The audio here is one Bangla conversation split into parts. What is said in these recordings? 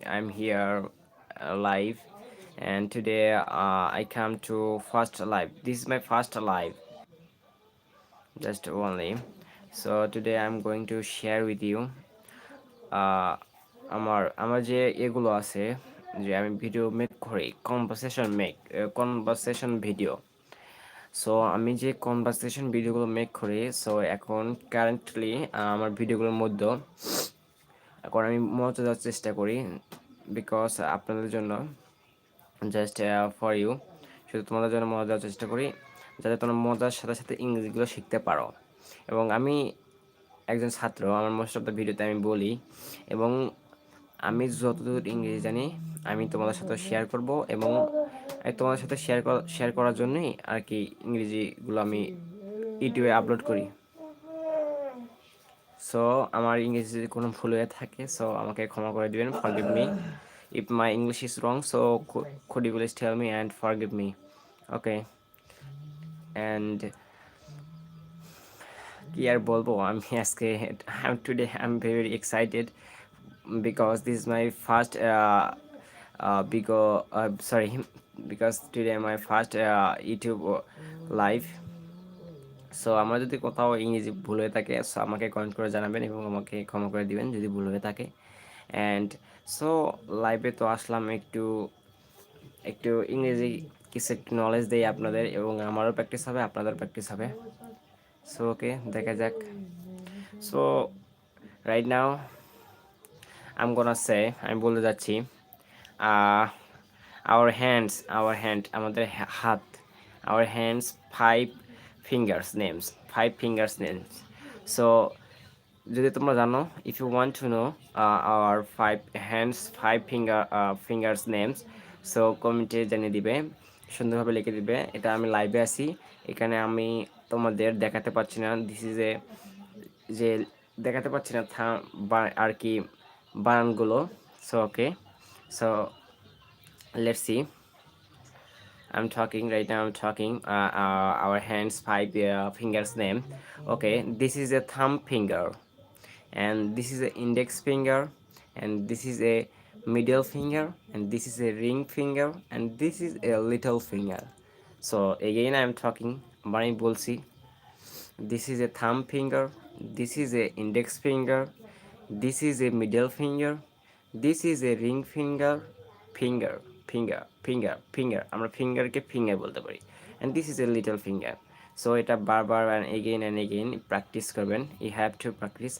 I'm here live, and today I come to first live. This is my first live, just only. So today I'm going to share with you আমার আমার যে এগুলো আছে, যে আমি ভিডিও মেক করি, কনভারসেশন ভিডিও। সো আমি যে কনভারসেশন ভিডিওগুলো মেক করি, সো এখন কারেন্টলি আমার ভিডিওগুলোর মধ্যে এখন আমি মজা দেওয়ার চেষ্টা করি, বিকজ আপনাদের জন্য, জাস্ট ফর ইউ, শুধু তোমাদের জন্য মজা দেওয়ার চেষ্টা করি, যাতে তোমরা মজার সাথে সাথে ইংরেজিগুলো শিখতে পারো। এবং আমি একজন ছাত্র, আমার মোস্ট অফ দ্য ভিডিওতে আমি বলি, এবং আমি যতদূর ইংরেজি জানি আমি তোমাদের সাথে শেয়ার করব, এবং তোমাদের সাথে শেয়ার করার জন্যই আর কি ইংরেজিগুলো আমি ইউটিউবে আপলোড করি। সো আমার ইংরেজি যদি কোনো ভুল হয়ে থাকে, সো আমাকে ক্ষমা করে দিবেন, forgive me if my English is wrong, so could you please tell me and forgive me, okay? And কি আর বলবো আমি আজকে, today I'm very excited because this is my first sorry, because today my first YouTube live. So আমার যদি কোথাও ইংরেজি ভুল হয়ে থাকে, সো আমাকে কমেন্ট করে জানাবেন এবং আমাকে ক্ষমা করে দিবেন যদি ভুল হয়ে থাকে। অ্যান্ড সো লাইভে তো আসলাম একটু একটু ইংরেজি কিছু একটু নলেজ দেই আপনাদের, এবং আমারও প্র্যাকটিস হবে, আপনাদের প্র্যাকটিস হবে। সো ওকে, দেখা যাক। So right now I am gonna say, আমি বলতে যাচ্ছি, our hand, আমাদের হাত, our hands, five fingers names. So যদি তোমরা জানো, if you want to know our fingers names, so কমেন্টে জানিয়ে দিবে, সুন্দরভাবে লিখে দিবে। এটা আমি লাইভে আছি, এখানে আমি তোমাদের দেখাতে পারছি না, দিস ইজ এ, যে দেখাতে পারছি না আর কি বানানগুলো। So okay, so let's see. I'm talking right now. I'm talking. Our hands, five fingers name. Okay, this is a thumb finger, and this is a index finger, and this is a middle finger, and this is a ring finger, and this is a little finger. So again, I'm talking. Bani bolsi. This is a thumb finger. This is a index finger. This is a middle finger. This is a ring finger. Finger. আমরা ফিঙ্গারকে ফিঙ্গার বলতে পারি। And this is a little finger. So এটা বারবার and again প্র্যাকটিস করবেন. You have to practice.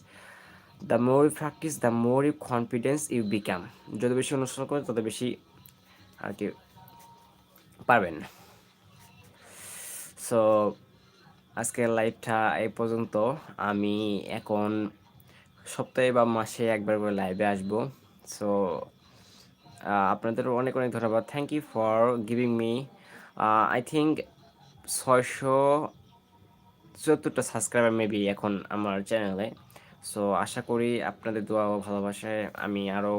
The more you practice, the more you confidence you become. যত বেশি অনুশীলন করবেন, তত বেশি আর কি পারবেন। সো আজকের লাইভটা এই পর্যন্ত। আমি এখন সপ্তাহে বা মাসে একবার করে লাইভে আসবো। সো আপনাদের অনেক অনেক ধন্যবাদ। Thank you for giving me I think 674টা সাবস্ক্রাইবার মেবি এখন আমার চ্যানেলে। সো আশা করি আপনাদের দোয়া ও ভালোবাসায় আমি আরও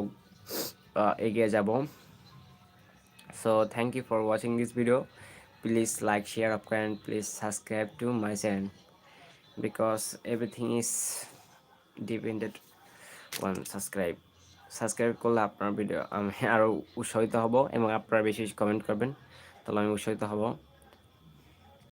এগিয়ে যাব। So thank you for watching this video. Please like, share, and please subscribe to my channel, because everything is dependent on subscribe করলে আপনার ভিডিও আমি আরও উৎসাহিত হব, এবং আপনারা বেশি বেশি কমেন্ট করবেন, তাহলে আমি উৎসাহিত হব।